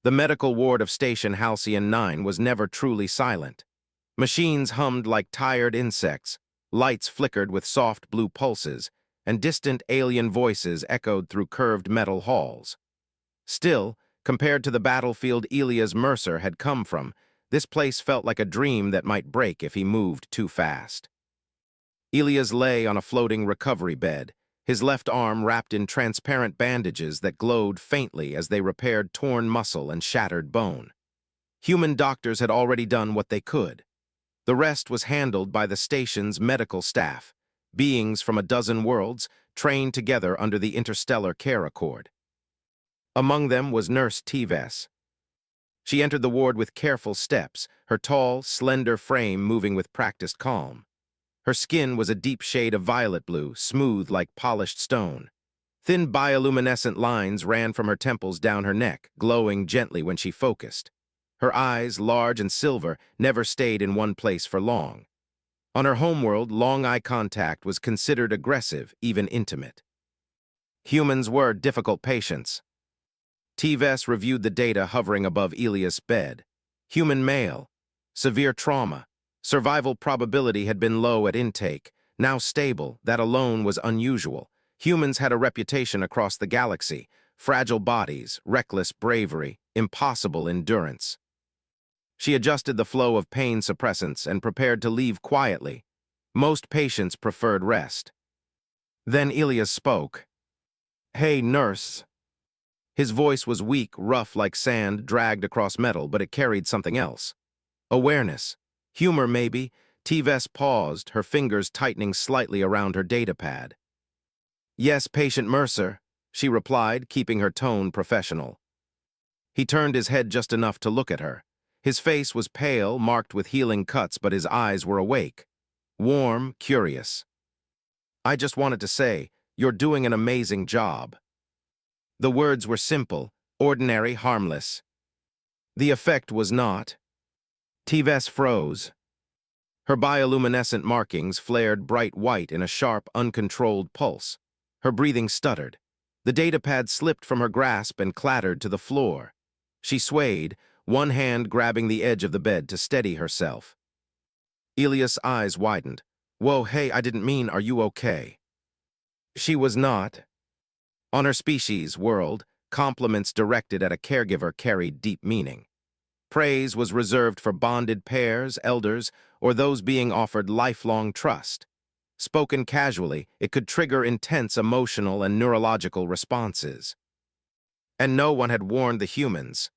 The medical ward of Station Halcyon 9 was never truly silent. Machines hummed like tired insects, lights flickered with soft blue pulses, and distant alien voices echoed through curved metal halls. Still, compared to the battlefield Elias Mercer had come from, this place felt like a dream that might break if he moved too fast. Elias lay on a floating recovery bed, his left arm wrapped in transparent bandages that glowed faintly as they repaired torn muscle and shattered bone. Human doctors had already done what they could. The rest was handled by the station's medical staff, beings from a dozen worlds trained together under the Interstellar Care Accord. Among them was Nurse Tives. She entered the ward with careful steps, her tall, slender frame moving with practiced calm. Her skin was a deep shade of violet blue, smooth like polished stone. Thin bioluminescent lines ran from her temples down her neck, glowing gently when she focused. Her eyes, large and silver, never stayed in one place for long. On her homeworld, long eye contact was considered aggressive, even intimate. Humans were difficult patients. Tives reviewed the data hovering above Elias' bed. Human male. Severe trauma. Survival probability had been low at intake. Now stable, that alone was unusual. Humans had a reputation across the galaxy. Fragile bodies, reckless bravery, impossible endurance. She adjusted the flow of pain suppressants and prepared to leave quietly. Most patients preferred rest. Then Elias spoke. "Hey, nurse." His voice was weak, rough like sand dragged across metal, but it carried something else. Awareness. Humor, maybe. Tives paused, her fingers tightening slightly around her datapad. "Yes, Patient Mercer," she replied, keeping her tone professional. He turned his head just enough to look at her. His face was pale, marked with healing cuts, but his eyes were awake. Warm, curious. "I just wanted to say, you're doing an amazing job." The words were simple, ordinary, harmless. The effect was not. Tives froze. Her bioluminescent markings flared bright white in a sharp, uncontrolled pulse. Her breathing stuttered. The datapad slipped from her grasp and clattered to the floor. She swayed, one hand grabbing the edge of the bed to steady herself. Elias' eyes widened. "Whoa, hey, I didn't mean, are you okay?" She was not. On her species, world, compliments directed at a caregiver carried deep meaning. Praise was reserved for bonded pairs, elders, or those being offered lifelong trust. Spoken casually, it could trigger intense emotional and neurological responses. And no one had warned the humans.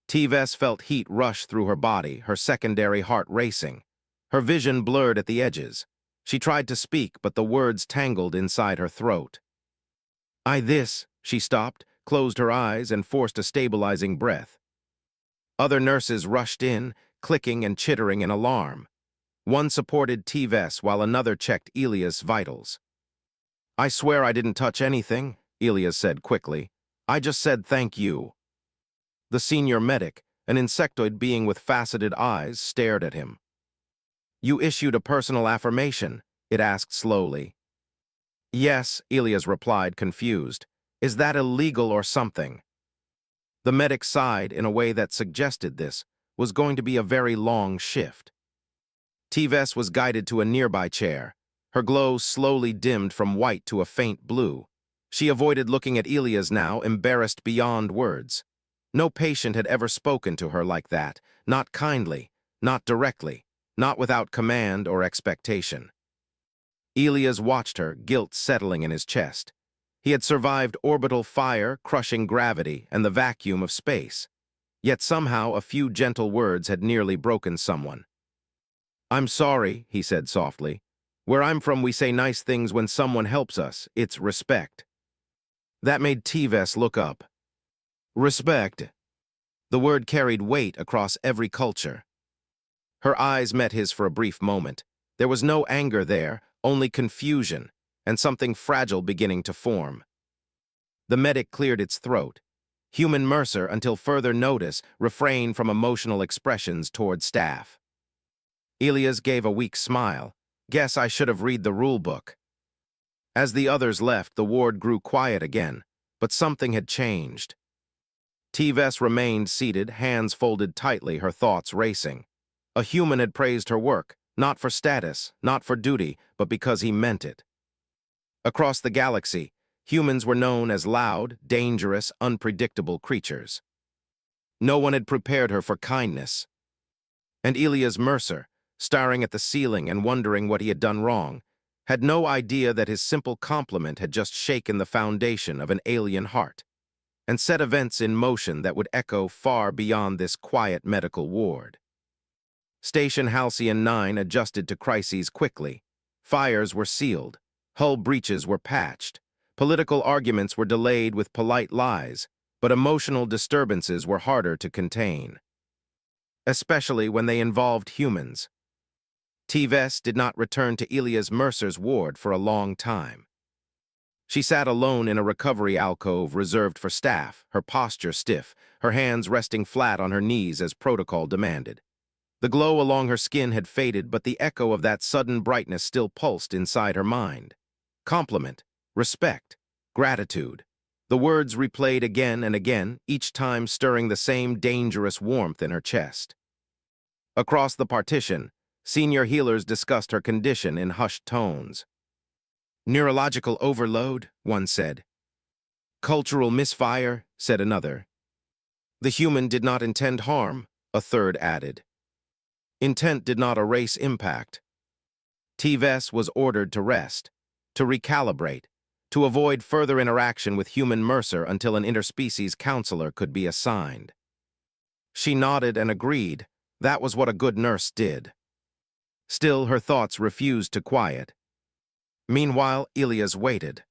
Tives felt heat rush through her body, her secondary heart racing. Her vision blurred at the edges. She tried to speak, but the words tangled inside her throat. She stopped, closed her eyes, and forced a stabilizing breath. Other nurses rushed in, clicking and chittering in alarm. One supported Tives while another checked Elias' vitals. "I swear I didn't touch anything," Elias said quickly. "I just said thank you." The senior medic, an insectoid being with faceted eyes, stared at him. "You issued a personal affirmation," it asked slowly. "Yes," Elias replied, confused. "Is that illegal or something?" The medic sighed in a way that suggested this was going to be a very long shift. Tives was guided to a nearby chair. Her glow slowly dimmed from white to a faint blue. She avoided looking at Elias now, embarrassed beyond words. No patient had ever spoken to her like that, not kindly, not directly, not without command or expectation. Elias watched her, guilt settling in his chest. He had survived orbital fire, crushing gravity, and the vacuum of space. Yet somehow a few gentle words had nearly broken someone. "I'm sorry," he said softly. "Where I'm from, we say nice things when someone helps us. It's respect." That made Tives look up. Respect. The word carried weight across every culture. Her eyes met his for a brief moment. There was no anger there, only confusion, and something fragile beginning to form. The medic cleared its throat. Human Mercer, until further notice, refrained from emotional expressions toward staff. Elias gave a weak smile. "Guess I should have read the rule book." As the others left, the ward grew quiet again, but something had changed. T-Vess remained seated, hands folded tightly, her thoughts racing. A human had praised her work, not for status, not for duty, but because he meant it. Across the galaxy, humans were known as loud, dangerous, unpredictable creatures. No one had prepared her for kindness. And Elias Mercer, staring at the ceiling and wondering what he had done wrong, had no idea that his simple compliment had just shaken the foundation of an alien heart and set events in motion that would echo far beyond this quiet medical ward. Station Halcyon 9 adjusted to crises quickly. Fires were sealed. Hull breaches were patched. Political arguments were delayed with polite lies, but emotional disturbances were harder to contain, especially when they involved humans. T-Vess did not return to Elias Mercer's ward for a long time. She sat alone in a recovery alcove reserved for staff, her posture stiff, her hands resting flat on her knees as protocol demanded. The glow along her skin had faded, but the echo of that sudden brightness still pulsed inside her mind. Compliment, respect, gratitude. The words replayed again and again, each time stirring the same dangerous warmth in her chest. Across the partition, senior healers discussed her condition in hushed tones. Neurological overload, one said. Cultural misfire, said another. The human did not intend harm, a third added. Intent did not erase impact. T-Vess was ordered to rest, to recalibrate, to avoid further interaction with human Mercer until an interspecies counselor could be assigned. She nodded and agreed. That was what a good nurse did. Still, her thoughts refused to quiet. Meanwhile, Elias waited.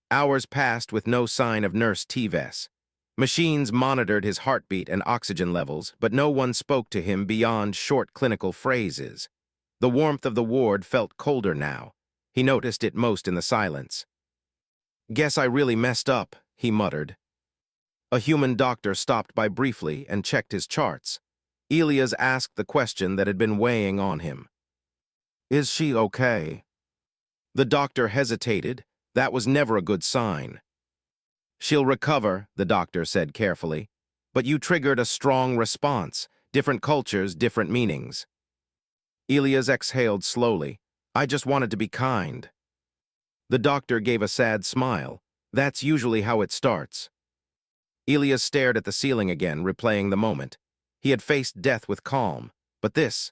Hours passed with no sign of Nurse T-Vess. Machines monitored his heartbeat and oxygen levels, but no one spoke to him beyond short clinical phrases. The warmth of the ward felt colder now. He noticed it most in the silence. Guess I really messed up, he muttered. A human doctor stopped by briefly and checked his charts. Elias asked the question that had been weighing on him. Is she okay? The doctor hesitated. That was never a good sign. She'll recover, the doctor said carefully. But you triggered a strong response. Different cultures, different meanings. Elias exhaled slowly. I just wanted to be kind. The doctor gave a sad smile. That's usually how it starts. Elias stared at the ceiling again, replaying the moment. He had faced death with calm. But this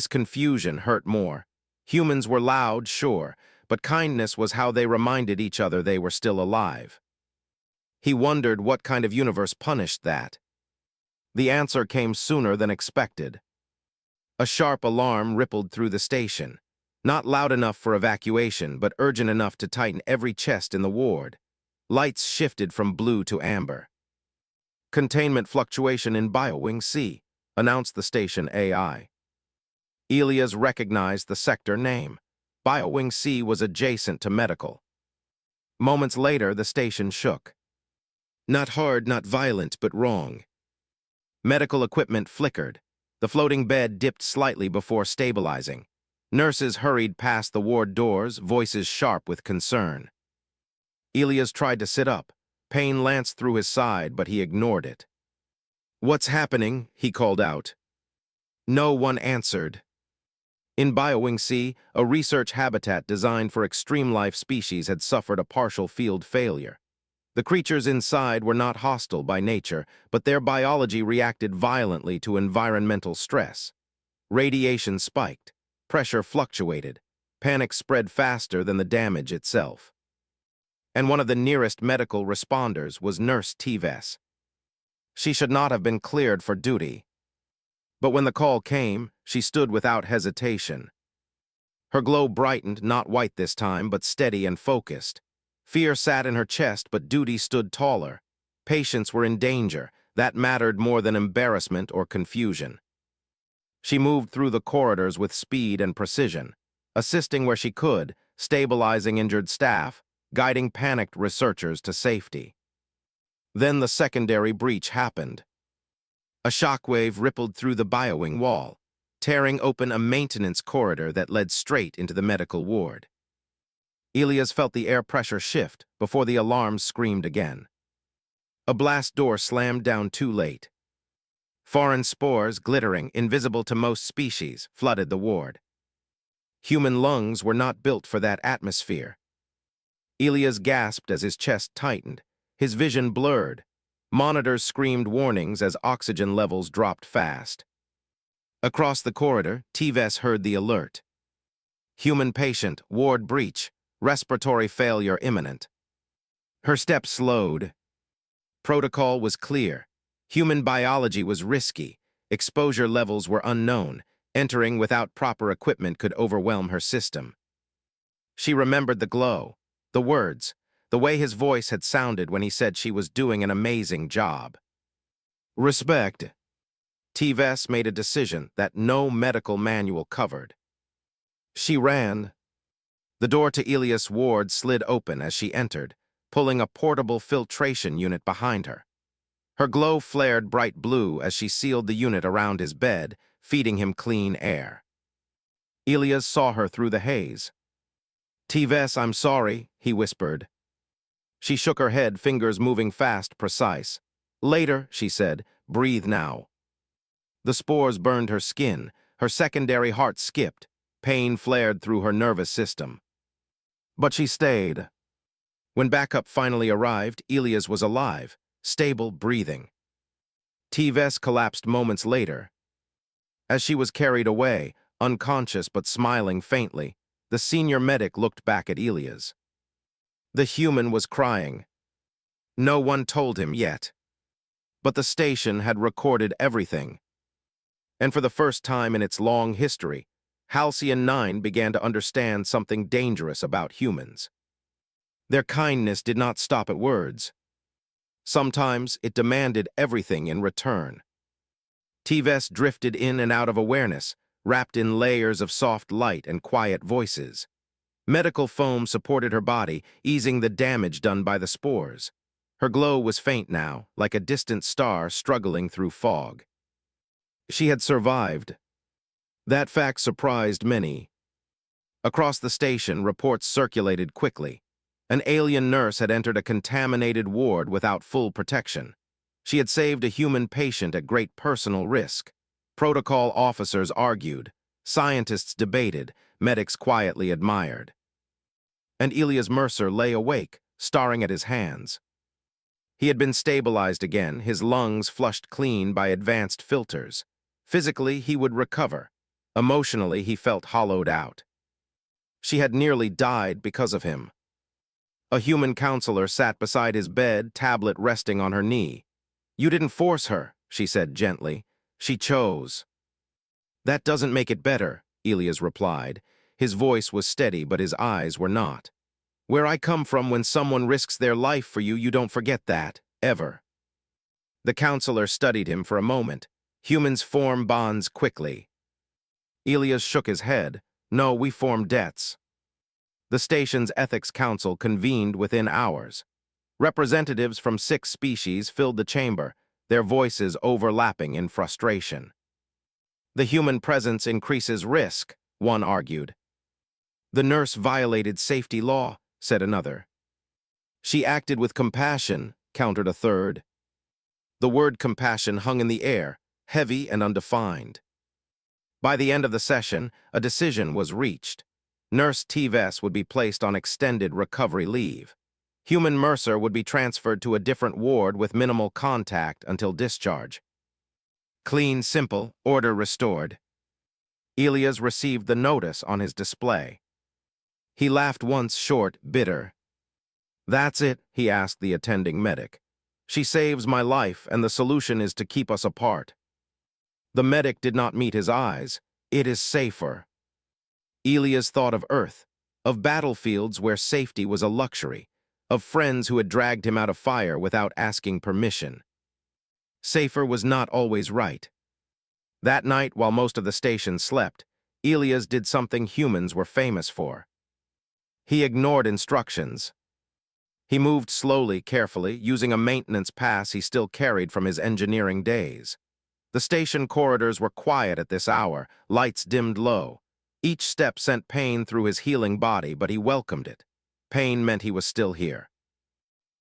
confusion hurt more. Humans were loud, sure, but kindness was how they reminded each other they were still alive. He wondered what kind of universe punished that. The answer came sooner than expected. A sharp alarm rippled through the station. Not loud enough for evacuation, but urgent enough to tighten every chest in the ward. Lights shifted from blue to amber. Containment fluctuation in BioWing C, announced the station AI. Elias recognized the sector name. BioWing C was adjacent to medical. Moments later, the station shook. Not hard, not violent, but wrong. Medical equipment flickered. The floating bed dipped slightly before stabilizing. Nurses hurried past the ward doors, voices sharp with concern. Elias tried to sit up. Pain lanced through his side, but he ignored it. What's happening? He called out. No one answered. In BioWing C, a research habitat designed for extreme life species had suffered a partial field failure. The creatures inside were not hostile by nature, but their biology reacted violently to environmental stress. Radiation spiked. Pressure fluctuated. Panic spread faster than the damage itself. And one of the nearest medical responders was Nurse T-Vess. She should not have been cleared for duty. But when the call came, she stood without hesitation. Her glow brightened, not white this time, but steady and focused. Fear sat in her chest, but duty stood taller. Patients were in danger. That mattered more than embarrassment or confusion. She moved through the corridors with speed and precision, assisting where she could, stabilizing injured staff, guiding panicked researchers to safety. Then the secondary breach happened. A shockwave rippled through the BioWing wall, tearing open a maintenance corridor that led straight into the medical ward. Elias felt the air pressure shift before the alarms screamed again. A blast door slammed down too late. Foreign spores, glittering, invisible to most species, flooded the ward. Human lungs were not built for that atmosphere. Elias gasped as his chest tightened. His vision blurred. Monitors screamed warnings as oxygen levels dropped fast. Across the corridor, Tves heard the alert. Human patient, ward breach, respiratory failure imminent. Her steps slowed. Protocol was clear. Human biology was risky. Exposure levels were unknown. Entering without proper equipment could overwhelm her system. She remembered the glow, the words, the way his voice had sounded when he said she was doing an amazing job. Respect. Tves made a decision that no medical manual covered. She ran. The door to Elias' ward slid open as she entered, pulling a portable filtration unit behind her. Her glow flared bright blue as she sealed the unit around his bed, feeding him clean air. Elias saw her through the haze. Tves, I'm sorry, he whispered. She shook her head, fingers moving fast, precise. Later, she said, breathe now. The spores burned her skin. Her secondary heart skipped. Pain flared through her nervous system. But she stayed. When backup finally arrived, Elias was alive, stable, breathing. Tves collapsed moments later. As she was carried away, unconscious but smiling faintly, the senior medic looked back at Elias. The human was crying. No one told him yet. But the station had recorded everything. And for the first time in its long history, Halcyon 9 began to understand something dangerous about humans. Their kindness did not stop at words. Sometimes it demanded everything in return. Tves drifted in and out of awareness, wrapped in layers of soft light and quiet voices. Medical foam supported her body, easing the damage done by the spores. Her glow was faint now, like a distant star struggling through fog. She had survived. That fact surprised many. Across the station, reports circulated quickly. An alien nurse had entered a contaminated ward without full protection. She had saved a human patient at great personal risk. Protocol officers argued. Scientists debated. Medics quietly admired. And Elias Mercer lay awake, staring at his hands. He had been stabilized again, his lungs flushed clean by advanced filters. Physically, he would recover. Emotionally, he felt hollowed out. She had nearly died because of him. A human counselor sat beside his bed, tablet resting on her knee. You didn't force her, she said gently. She chose. That doesn't make it better, Elias replied. His voice was steady, but his eyes were not. Where I come from, when someone risks their life for you, you don't forget that, ever. The counselor studied him for a moment. Humans form bonds quickly. Elias shook his head. No, we form debts. The station's ethics council convened within hours. Representatives from 6 species filled the chamber, their voices overlapping in frustration. The human presence increases risk, one argued. The nurse violated safety law, said another. She acted with compassion, countered a third. The word compassion hung in the air, heavy and undefined. By the end of the session, a decision was reached. Nurse Tves would be placed on extended recovery leave. Human Mercer would be transferred to a different ward with minimal contact until discharge. Clean, simple, order restored. Elias received the notice on his display. He laughed once short, bitter. That's it, he asked the attending medic. She saves my life, and the solution is to keep us apart. The medic did not meet his eyes. It is safer. Elias thought of Earth, of battlefields where safety was a luxury, of friends who had dragged him out of fire without asking permission. Safer was not always right. That night, while most of the station slept, Elias did something humans were famous for. He ignored instructions. He moved slowly, carefully, using a maintenance pass he still carried from his engineering days. The station corridors were quiet at this hour, lights dimmed low. Each step sent pain through his healing body, but he welcomed it. Pain meant he was still here.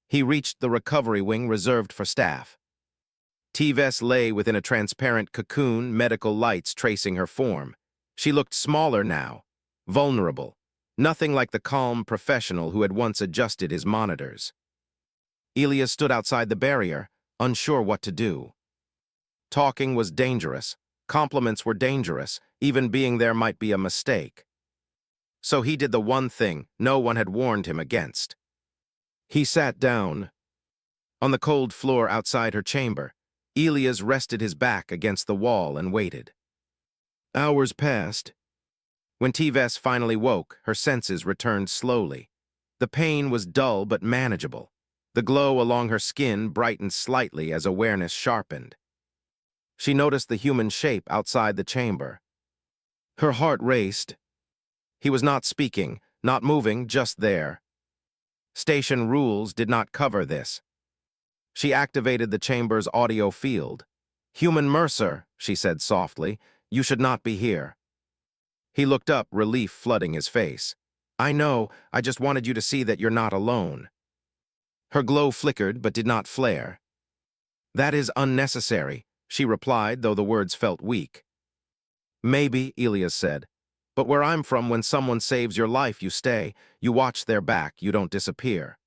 He reached the recovery wing reserved for staff. Tves lay within a transparent cocoon, medical lights tracing her form. She looked smaller now, vulnerable, nothing like the calm professional who had once adjusted his monitors. Elias stood outside the barrier, unsure what to do. Talking was dangerous. Compliments were dangerous. Even being there might be a mistake. So he did the one thing no one had warned him against. He sat down. On the cold floor outside her chamber, Elias rested his back against the wall and waited. Hours passed. When Tves finally woke, her senses returned slowly. The pain was dull but manageable. The glow along her skin brightened slightly as awareness sharpened. She noticed the human shape outside the chamber. Her heart raced. He was not speaking, not moving, just there. Station rules did not cover this. She activated the chamber's audio field. "Human Mercer," she said softly, "you should not be here." He looked up, relief flooding his face. "I know, I just wanted you to see that you're not alone." Her glow flickered but did not flare. "That is unnecessary," she replied, though the words felt weak. "Maybe," Elias said, "but where I'm from, when someone saves your life, you stay, you watch their back, you don't disappear."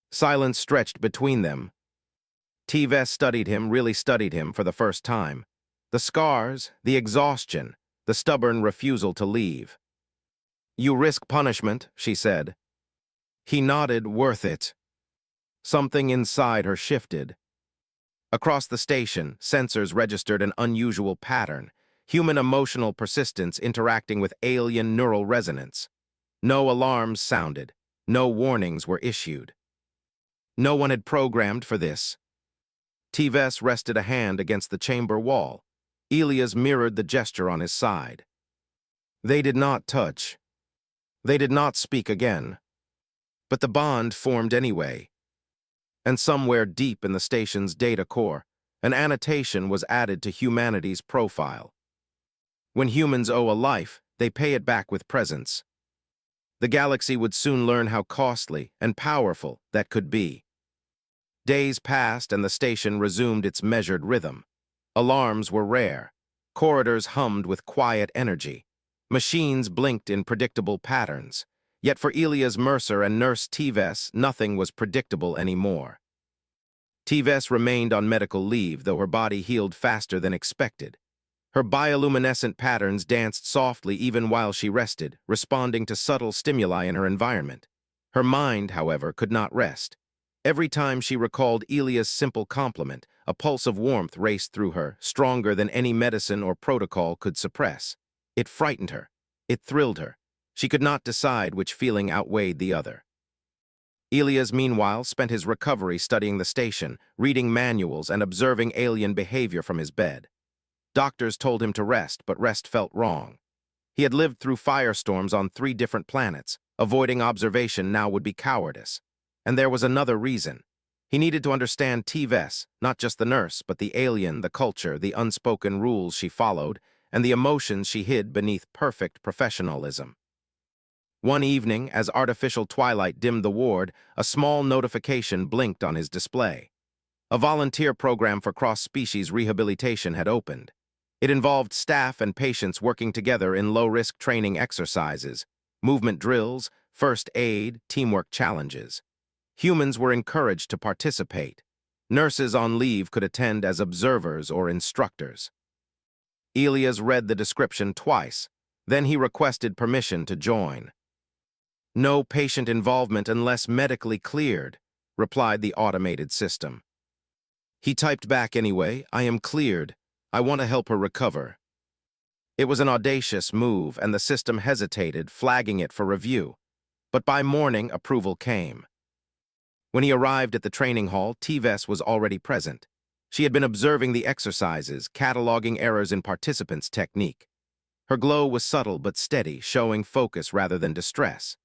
Silence stretched between them. Tves studied him, really studied him for the first time. The scars, the exhaustion, the stubborn refusal to leave. "You risk punishment," she said. He nodded, "Worth it." Something inside her shifted. Across the station, sensors registered an unusual pattern, human emotional persistence interacting with alien neural resonance. No alarms sounded. No warnings were issued. No one had programmed for this. Tves rested a hand against the chamber wall. Elias mirrored the gesture on his side. They did not touch. They did not speak again. But the bond formed anyway. And somewhere deep in the station's data core, an annotation was added to humanity's profile. When humans owe a life, they pay it back with presence. The galaxy would soon learn how costly and powerful that could be. Days passed and the station resumed its measured rhythm. Alarms were rare. Corridors hummed with quiet energy. Machines blinked in predictable patterns. Yet for Elias Mercer and Nurse Tves, nothing was predictable anymore. Tves remained on medical leave, though her body healed faster than expected. Her bioluminescent patterns danced softly even while she rested, responding to subtle stimuli in her environment. Her mind, however, could not rest. Every time she recalled Elias' simple compliment, a pulse of warmth raced through her, stronger than any medicine or protocol could suppress. It frightened her. It thrilled her. She could not decide which feeling outweighed the other. Elias, meanwhile, spent his recovery studying the station, reading manuals, and observing alien behavior from his bed. Doctors told him to rest, but rest felt wrong. He had lived through firestorms on 3 different planets. Avoiding observation now would be cowardice. And there was another reason. He needed to understand Tves, not just the nurse, but the alien, the culture, the unspoken rules she followed, and the emotions she hid beneath perfect professionalism. One evening, as artificial twilight dimmed the ward, a small notification blinked on his display. A volunteer program for cross-species rehabilitation had opened. It involved staff and patients working together in low-risk training exercises, movement drills, first aid, teamwork challenges. Humans were encouraged to participate. Nurses on leave could attend as observers or instructors. Elias read the description twice. Then he requested permission to join. "No patient involvement unless medically cleared," replied the automated system. He typed back anyway, "I am cleared. I want to help her recover." It was an audacious move, and the system hesitated, flagging it for review. But by morning, approval came. When he arrived at the training hall, Tves was already present. She had been observing the exercises, cataloging errors in participants' technique. Her glow was subtle but steady, showing focus rather than distress.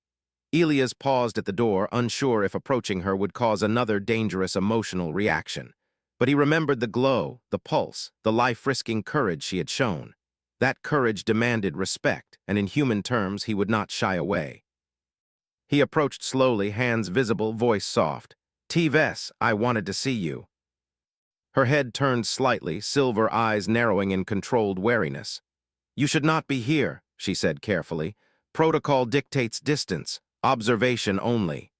Elias paused at the door, unsure if approaching her would cause another dangerous emotional reaction. But he remembered the glow, the pulse, the life-risking courage she had shown. That courage demanded respect, and in human terms he would not shy away. He approached slowly, hands visible, voice soft. T-Vess, I wanted to see you. Her head turned slightly, silver eyes narrowing in controlled wariness. You should not be here, she said carefully. Protocol dictates distance, observation only.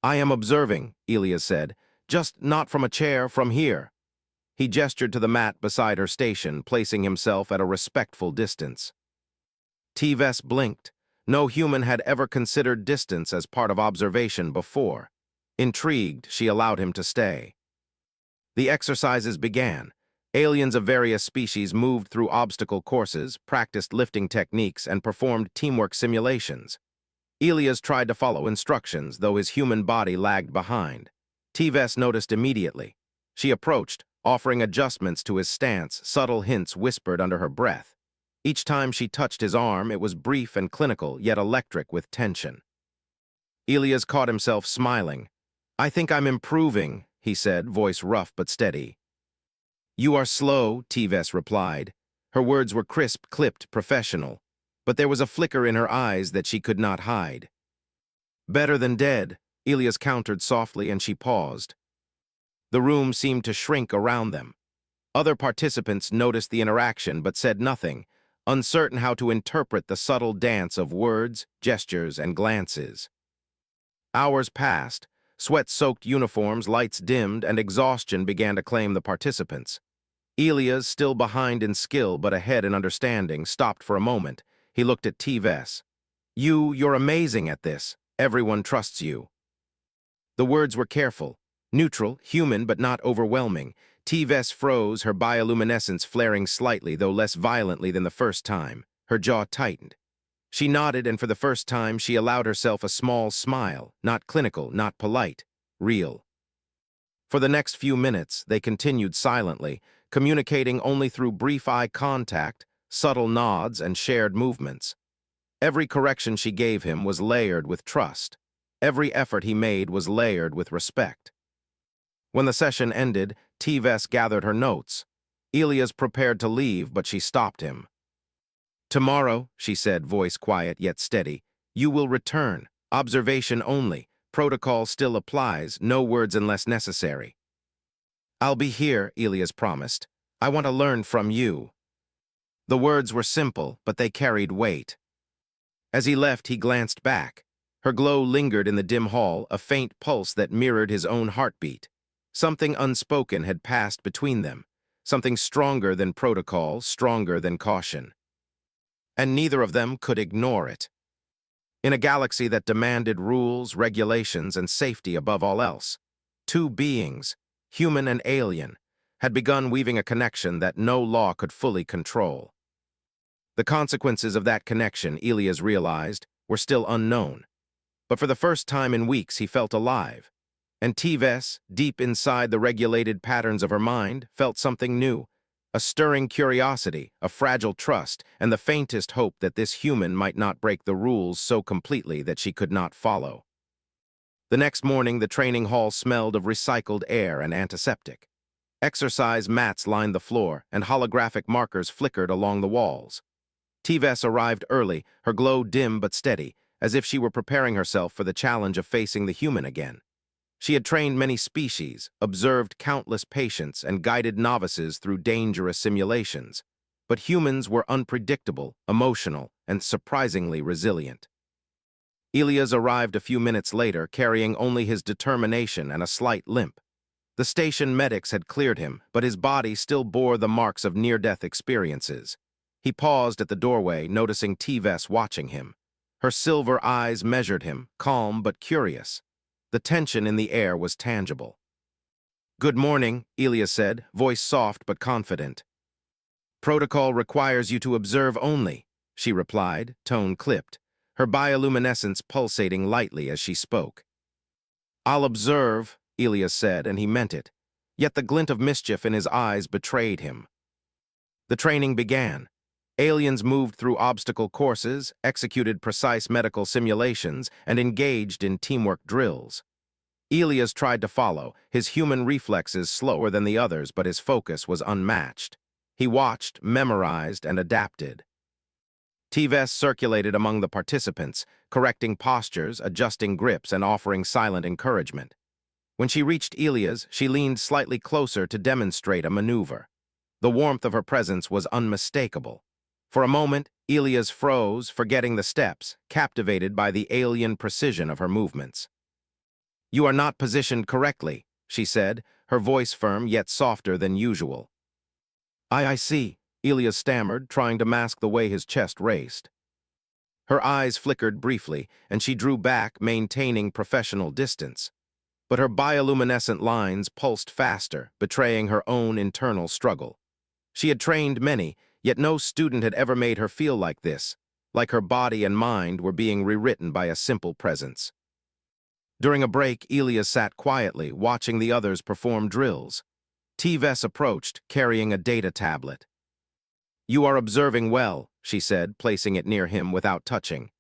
I am observing, Elia said, just not from a chair, from here. He gestured to the mat beside her station, placing himself at a respectful distance. T-Vess blinked. No human had ever considered distance as part of observation before. Intrigued, she allowed him to stay. The exercises began. Aliens of various species moved through obstacle courses, practiced lifting techniques, and performed teamwork simulations. Elias tried to follow instructions, though his human body lagged behind. T-Vess noticed immediately. She approached, offering adjustments to his stance, subtle hints whispered under her breath. Each time she touched his arm, it was brief and clinical, yet electric with tension. Elias caught himself smiling. I think I'm improving, he said, voice rough but steady. You are slow, T-Vess replied. Her words were crisp, clipped, professional, but there was a flicker in her eyes that she could not hide. Better than dead, Elias countered softly, and she paused. The room seemed to shrink around them. Other participants noticed the interaction but said nothing, uncertain how to interpret the subtle dance of words, gestures, and glances. Hours passed. Sweat-soaked uniforms, lights dimmed, and exhaustion began to claim the participants. Elias, still behind in skill but ahead in understanding, stopped for a moment. He looked at T-Vess. You're amazing at this. Everyone trusts you. The words were careful, neutral, human, but not overwhelming. T-Vess froze, her bioluminescence flaring slightly, though less violently than the first time. Her jaw tightened. She nodded, and for the first time she allowed herself a small smile, not clinical, not polite, real. For the next few minutes, they continued silently, communicating only through brief eye contact, subtle nods, and shared movements. Every correction she gave him was layered with trust. Every effort he made was layered with respect. When the session ended, T-Vess gathered her notes. Elias prepared to leave, but she stopped him. Tomorrow, she said, voice quiet yet steady, you will return. Observation only. Protocol still applies, no words unless necessary. I'll be here, Elias promised. I want to learn from you. The words were simple, but they carried weight. As he left, he glanced back. Her glow lingered in the dim hall, a faint pulse that mirrored his own heartbeat. Something unspoken had passed between them, something stronger than protocol, stronger than caution. And neither of them could ignore it. In a galaxy that demanded rules, regulations, and safety above all else, two beings, human and alien, had begun weaving a connection that no law could fully control. The consequences of that connection, Elias realized, were still unknown. But for the first time in weeks, he felt alive. And T-Vess, deep inside the regulated patterns of her mind, felt something new. A stirring curiosity, a fragile trust, and the faintest hope that this human might not break the rules so completely that she could not follow. The next morning, the training hall smelled of recycled air and antiseptic. Exercise mats lined the floor, and holographic markers flickered along the walls. T-Vess arrived early, her glow dim but steady, as if she were preparing herself for the challenge of facing the human again. She had trained many species, observed countless patients, and guided novices through dangerous simulations. But humans were unpredictable, emotional, and surprisingly resilient. Elias arrived a few minutes later, carrying only his determination and a slight limp. The station medics had cleared him, but his body still bore the marks of near-death experiences. He paused at the doorway, noticing T-Vess watching him. Her silver eyes measured him, calm but curious. The tension in the air was tangible. Good morning, Elias said, voice soft but confident. Protocol requires you to observe only, she replied, tone clipped, her bioluminescence pulsating lightly as she spoke. I'll observe, Elias said, and he meant it, yet the glint of mischief in his eyes betrayed him. The training began. Aliens moved through obstacle courses, executed precise medical simulations, and engaged in teamwork drills. Elias tried to follow, his human reflexes slower than the others, but his focus was unmatched. He watched, memorized, and adapted. T-Vess circulated among the participants, correcting postures, adjusting grips, and offering silent encouragement. When she reached Elia's, she leaned slightly closer to demonstrate a maneuver. The warmth of her presence was unmistakable. For a moment, Elia's froze, forgetting the steps, captivated by the alien precision of her movements. "You are not positioned correctly," she said, her voice firm yet softer than usual. I see," Elia stammered, trying to mask the way his chest raced. Her eyes flickered briefly, and she drew back, maintaining professional distance. But her bioluminescent lines pulsed faster, betraying her own internal struggle. She had trained many, yet no student had ever made her feel like this, like her body and mind were being rewritten by a simple presence. During a break, Elia sat quietly, watching the others perform drills. T-Vess approached, carrying a data tablet. "You are observing well," she said, placing it near him without touching.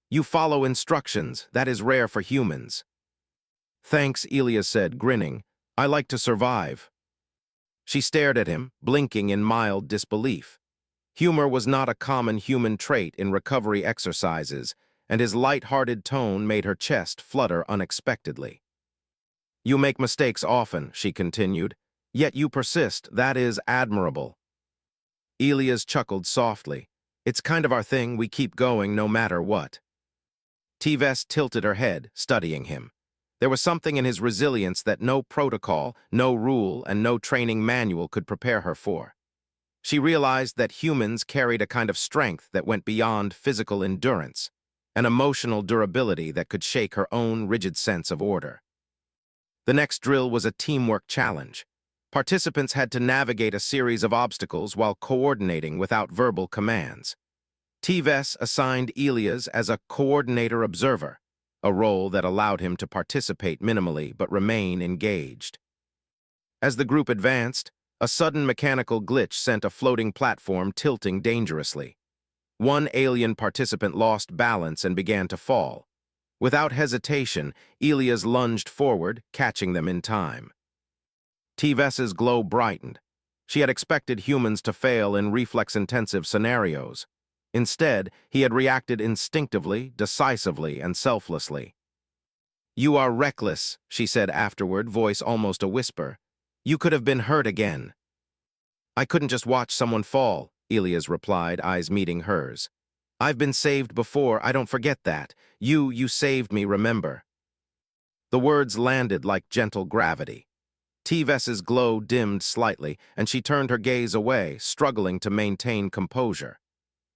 "You follow instructions. That is rare for humans." "Thanks," Elia said, grinning. "I like to survive." She stared at him, blinking in mild disbelief. Humor was not a common human trait in recovery exercises, and his light-hearted tone made her chest flutter unexpectedly. "You make mistakes often," she continued, "yet you persist. That is admirable." Elias chuckled softly. "It's kind of our thing, we keep going no matter what." T-Vess tilted her head, studying him. There was something in his resilience that no protocol, no rule, and no training manual could prepare her for. She realized that humans carried a kind of strength that went beyond physical endurance, an emotional durability that could shake her own rigid sense of order. The next drill was a teamwork challenge. Participants had to navigate a series of obstacles while coordinating without verbal commands. T-Vess assigned Elias as a coordinator observer, a role that allowed him to participate minimally but remain engaged. As the group advanced, a sudden mechanical glitch sent a floating platform tilting dangerously. One alien participant lost balance and began to fall. Without hesitation, Elias lunged forward, catching them in time. T-Vess's glow brightened. She had expected humans to fail in reflex-intensive scenarios. Instead, he had reacted instinctively, decisively, and selflessly. "You are reckless," she said afterward, voice almost a whisper. "You could have been hurt again." "I couldn't just watch someone fall," Elias replied, eyes meeting hers. "I've been saved before, I don't forget that. You saved me, remember." The words landed like gentle gravity. T-Vess's glow dimmed slightly, and she turned her gaze away, struggling to maintain composure.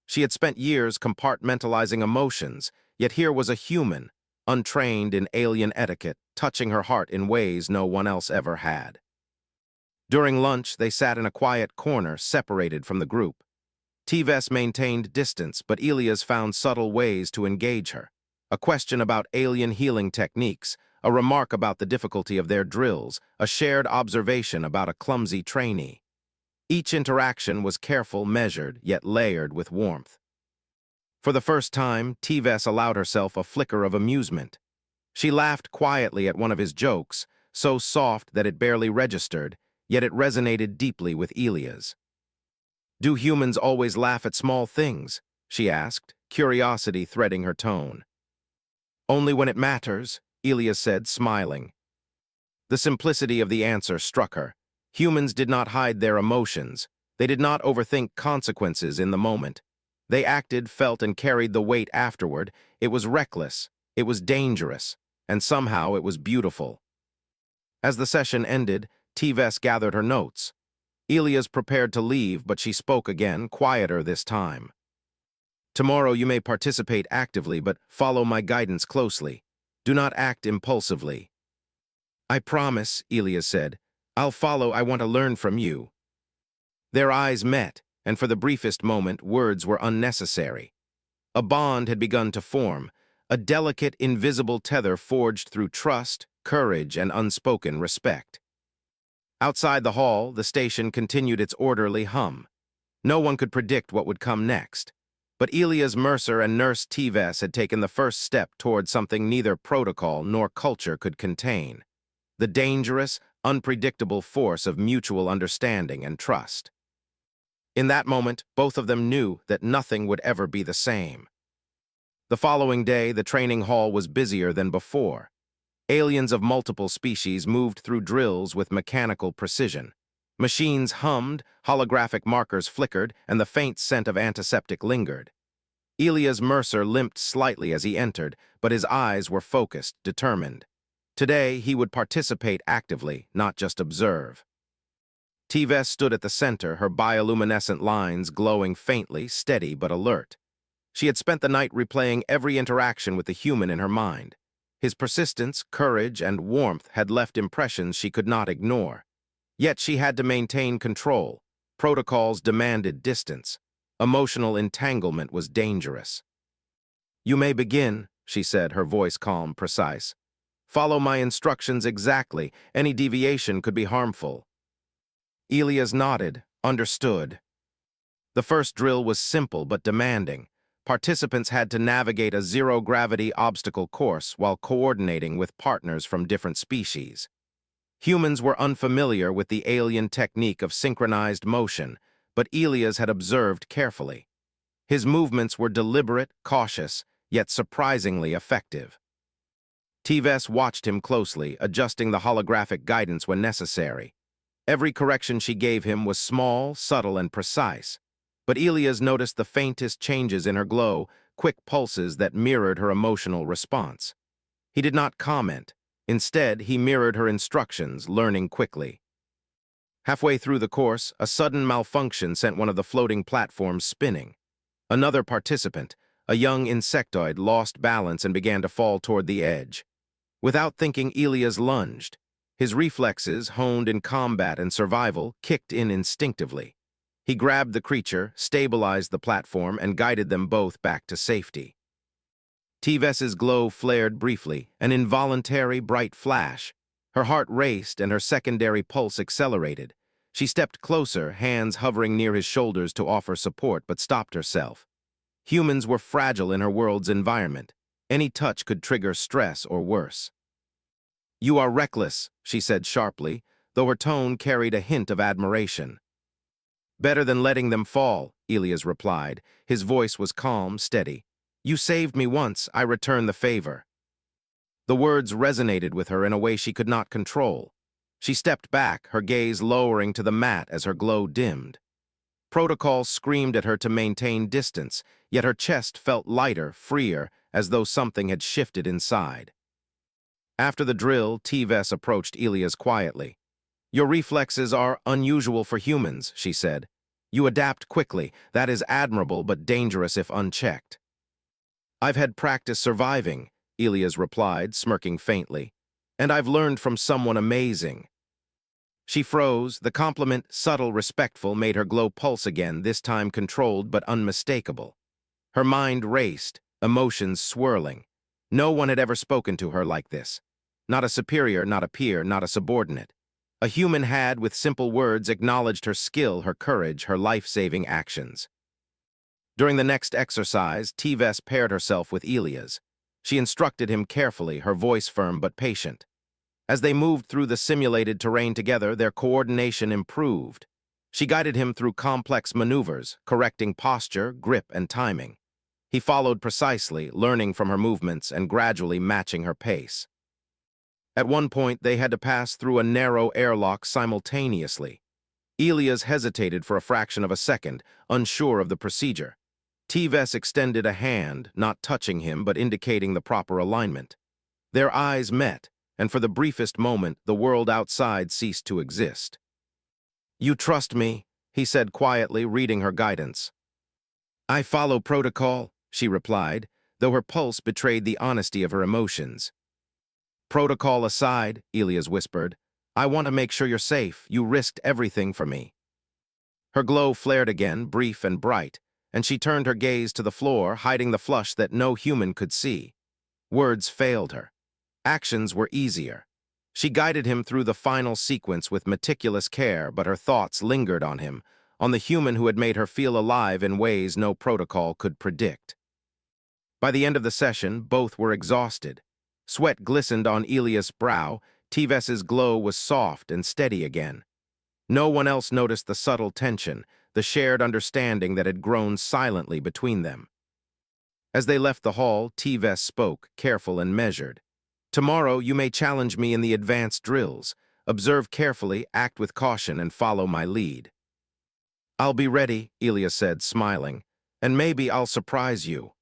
She had spent years compartmentalizing emotions, yet here was a human, untrained in alien etiquette, touching her heart in ways no one else ever had. During lunch, they sat in a quiet corner, separated from the group. T-Vess maintained distance, but Elias found subtle ways to engage her. A question about alien healing techniques, a remark about the difficulty of their drills, a shared observation about a clumsy trainee. Each interaction was careful, measured, yet layered with warmth. For the first time, T-Vess allowed herself a flicker of amusement. She laughed quietly at one of his jokes, so soft that it barely registered, yet it resonated deeply with Elias. "Do humans always laugh at small things?" she asked, curiosity threading her tone. "Only when it matters," Elias said, smiling. The simplicity of the answer struck her. Humans did not hide their emotions. They did not overthink consequences in the moment. They acted, felt, and carried the weight afterward. It was reckless, it was dangerous, and somehow it was beautiful. As the session ended, T-Vess gathered her notes. Elias prepared to leave, but she spoke again, quieter this time. "Tomorrow you may participate actively, but follow my guidance closely. Do not act impulsively." "I promise," Elias said. "I'll follow. I want to learn from you." Their eyes met, and for the briefest moment, words were unnecessary. A bond had begun to form, a delicate, invisible tether forged through trust, courage, and unspoken respect. Outside the hall, the station continued its orderly hum. No one could predict what would come next. But Elias Mercer and Nurse T-Vess had taken the first step toward something neither protocol nor culture could contain: the dangerous, unpredictable force of mutual understanding and trust. In that moment, both of them knew that nothing would ever be the same. The following day, the training hall was busier than before. Aliens of multiple species moved through drills with mechanical precision. Machines hummed, holographic markers flickered, and the faint scent of antiseptic lingered. Elias Mercer limped slightly as he entered, but his eyes were focused, determined. Today, he would participate actively, not just observe. Teves stood at the center, her bioluminescent lines glowing faintly, steady but alert. She had spent the night replaying every interaction with the human in her mind. His persistence, courage, and warmth had left impressions she could not ignore. Yet she had to maintain control. Protocols demanded distance. Emotional entanglement was dangerous. "You may begin," she said, her voice calm, precise. "Follow my instructions exactly. Any deviation could be harmful." Elias nodded, understood. The first drill was simple but demanding. Participants had to navigate a zero-gravity obstacle course while coordinating with partners from different species. Humans were unfamiliar with the alien technique of synchronized motion, but Elias had observed carefully. His movements were deliberate, cautious, yet surprisingly effective. Teves watched him closely, adjusting the holographic guidance when necessary. Every correction she gave him was small, subtle, and precise. But Elias noticed the faintest changes in her glow, quick pulses that mirrored her emotional response. He did not comment. Instead, he mirrored her instructions, learning quickly. Halfway through the course, a sudden malfunction sent one of the floating platforms spinning. Another participant, a young insectoid, lost balance and began to fall toward the edge. Without thinking, Elias lunged. His reflexes, honed in combat and survival, kicked in instinctively. He grabbed the creature, stabilized the platform, and guided them both back to safety. Teves's glow flared briefly, an involuntary bright flash. Her heart raced and her secondary pulse accelerated. She stepped closer, hands hovering near his shoulders to offer support, but stopped herself. Humans were fragile in her world's environment. Any touch could trigger stress or worse. "You are reckless," she said sharply, though her tone carried a hint of admiration. "Better than letting them fall," Elias replied. His voice was calm, steady. "You saved me once, I return the favor." The words resonated with her in a way she could not control. She stepped back, her gaze lowering to the mat as her glow dimmed. Protocol screamed at her to maintain distance, yet her chest felt lighter, freer, as though something had shifted inside. After the drill, Teves approached Elias quietly. "Your reflexes are unusual for humans," she said. "You adapt quickly. That is admirable but dangerous if unchecked." "I've had practice surviving," Elias replied, smirking faintly. "And I've learned from someone amazing." She froze. The compliment, subtle, respectful, made her glow pulse again, this time controlled but unmistakable. Her mind raced, emotions swirling. No one had ever spoken to her like this. Not a superior, not a peer, not a subordinate. A human had, with simple words, acknowledged her skill, her courage, her life-saving actions. During the next exercise, Teves paired herself with Elias. She instructed him carefully, her voice firm but patient. As they moved through the simulated terrain together, their coordination improved. She guided him through complex maneuvers, correcting posture, grip, and timing. He followed precisely, learning from her movements and gradually matching her pace. At one point, they had to pass through a narrow airlock simultaneously. Elias hesitated for a fraction of a second, unsure of the procedure. Teves extended a hand, not touching him but indicating the proper alignment. Their eyes met, and for the briefest moment, the world outside ceased to exist. "You trust me," he said quietly, reading her guidance. "I follow protocol," she replied, though her pulse betrayed the honesty of her emotions. "Protocol aside," Elias whispered, "I want to make sure you're safe. You risked everything for me." Her glow flared again, brief and bright, and she turned her gaze to the floor, hiding the flush that no human could see. Words failed her. Actions were easier. She guided him through the final sequence with meticulous care, but her thoughts lingered on him, on the human who had made her feel alive in ways no protocol could predict. By the end of the session, both were exhausted. Sweat glistened on Elias' brow. Teves's glow was soft and steady again. No one else noticed the subtle tension, the shared understanding that had grown silently between them. As they left the hall, Teves spoke, careful and measured. Tomorrow you may challenge me in the advanced drills. Observe carefully, act with caution, and follow my lead. I'll be ready, Elia said, smiling, and maybe I'll surprise you.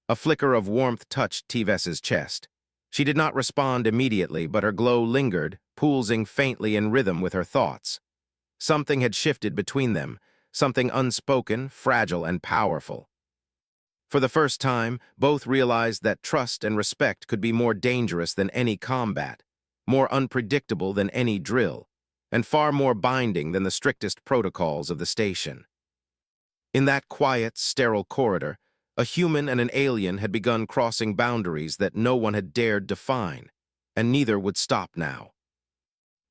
A flicker of warmth touched Tives's chest. She did not respond immediately, but her glow lingered, pulsing faintly in rhythm with her thoughts. Something had shifted between them, something unspoken, fragile, and powerful. For the first time, both realized that trust and respect could be more dangerous than any combat, more unpredictable than any drill, and far more binding than the strictest protocols of the station. In that quiet, sterile corridor, a human and an alien had begun crossing boundaries that no one had dared define, and neither would stop now.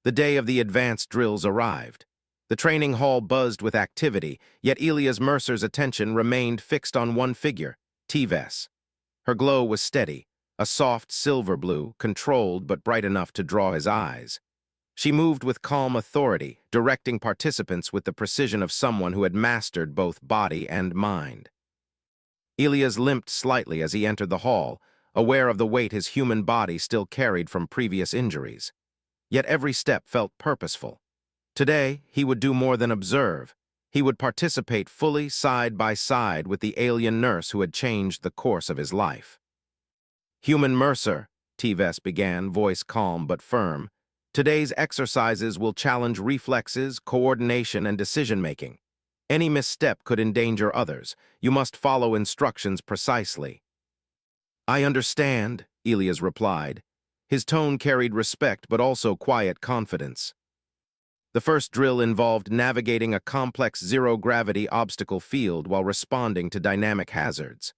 The day of the advanced drills arrived. The training hall buzzed with activity, yet Elias Mercer's attention remained fixed on one figure, Tives. Her glow was steady, a soft silver blue, controlled but bright enough to draw his eyes. She moved with calm authority, directing participants with the precision of someone who had mastered both body and mind. Elias limped slightly as he entered the hall, aware of the weight his human body still carried from previous injuries. Yet every step felt purposeful. Today, he would do more than observe. He would participate fully side by side with the alien nurse who had changed the course of his life. Human Mercer, Tives began, voice calm but firm, today's exercises will challenge reflexes, coordination, and decision-making. Any misstep could endanger others. You must follow instructions precisely. I understand, Elias replied. His tone carried respect but also quiet confidence. The first drill involved navigating a complex zero-gravity obstacle field while responding to dynamic hazards.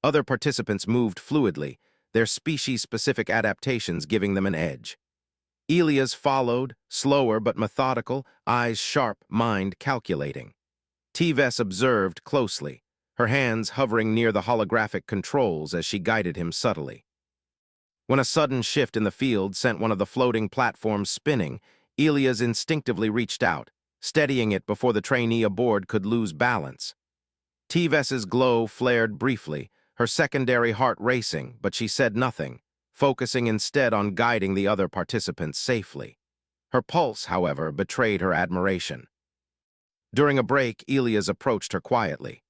Other participants moved fluidly, their species-specific adaptations giving them an edge. Elias followed, slower but methodical, eyes sharp, mind calculating. Tives observed closely, her hands hovering near the holographic controls as she guided him subtly. When a sudden shift in the field sent one of the floating platforms spinning, Elias instinctively reached out, steadying it before the trainee aboard could lose balance. Tives's glow flared briefly, her secondary heart racing, but she said nothing, focusing instead on guiding the other participants safely. Her pulse, however, betrayed her admiration. During a break, Elias approached her quietly.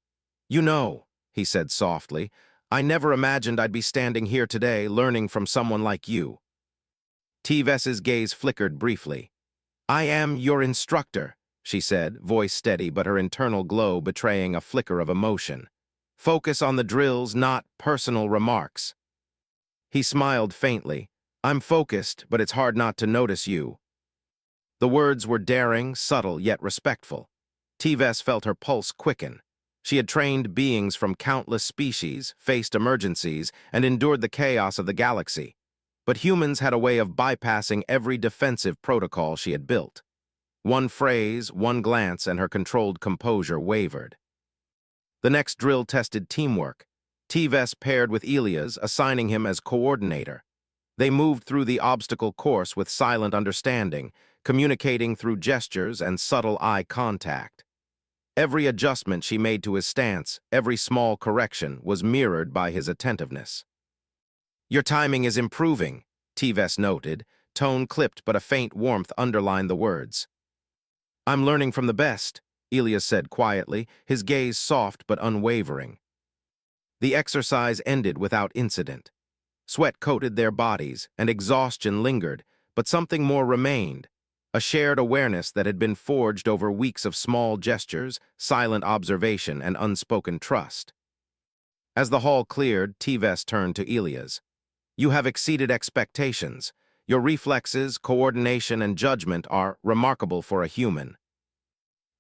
You know, he said softly, I never imagined I'd be standing here today learning from someone like you. Tives's gaze flickered briefly. I am your instructor, she said, voice steady but her internal glow betraying a flicker of emotion. Focus on the drills, not personal remarks. He smiled faintly. I'm focused, but it's hard not to notice you. The words were daring, subtle, yet respectful. Tives felt her pulse quicken. She had trained beings from countless species, faced emergencies, and endured the chaos of the galaxy. But humans had a way of bypassing every defensive protocol she had built. One phrase, one glance, and her controlled composure wavered. The next drill tested teamwork. Tives paired with Elias, assigning him as coordinator. They moved through the obstacle course with silent understanding, communicating through gestures and subtle eye contact. Every adjustment she made to his stance, every small correction, was mirrored by his attentiveness. Your timing is improving, Tives noted, tone clipped but a faint warmth underlined the words. I'm learning from the best, Elias said quietly, his gaze soft but unwavering. The exercise ended without incident. Sweat coated their bodies, and exhaustion lingered, but something more remained, a shared awareness that had been forged over weeks of small gestures, silent observation, and unspoken trust. As the hall cleared, Tives turned to Elias. You have exceeded expectations. Your reflexes, coordination, and judgment are remarkable for a human.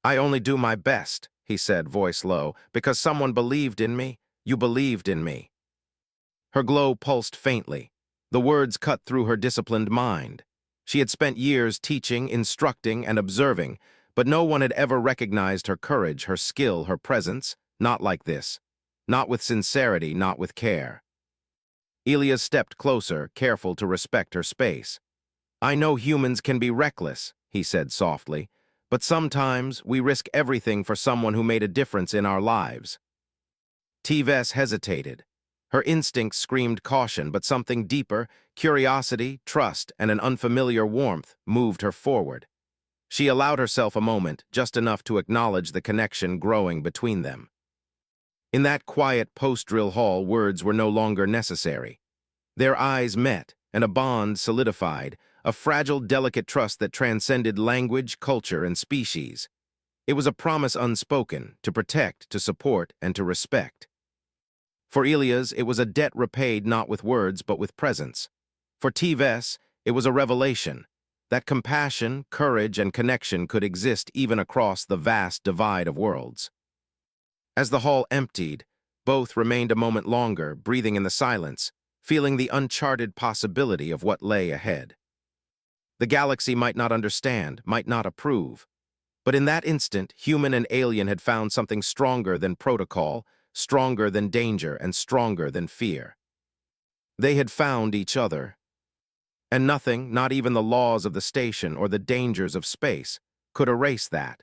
I only do my best, he said, voice low, because someone believed in me. You believed in me. Her glow pulsed faintly. The words cut through her disciplined mind. She had spent years teaching, instructing, and observing, but no one had ever recognized her courage, her skill, her presence, not like this. Not with sincerity, not with care. Elias stepped closer, careful to respect her space. I know humans can be reckless, he said softly, but sometimes we risk everything for someone who made a difference in our lives. Tives hesitated. Her instincts screamed caution, but something deeper, curiosity, trust, and an unfamiliar warmth moved her forward. She allowed herself a moment, just enough to acknowledge the connection growing between them. In that quiet post-drill hall, words were no longer necessary. Their eyes met, and a bond solidified, a fragile, delicate trust that transcended language, culture, and species. It was a promise unspoken, to protect, to support, and to respect. For Elias, it was a debt repaid not with words, but with presence. For Tves, it was a revelation that compassion, courage, and connection could exist even across the vast divide of worlds. As the hall emptied, both remained a moment longer, breathing in the silence, feeling the uncharted possibility of what lay ahead. The galaxy might not understand, might not approve, but in that instant, human and alien had found something stronger than protocol, stronger than danger, and stronger than fear. They had found each other, and nothing, not even the laws of the station or the dangers of space, could erase that.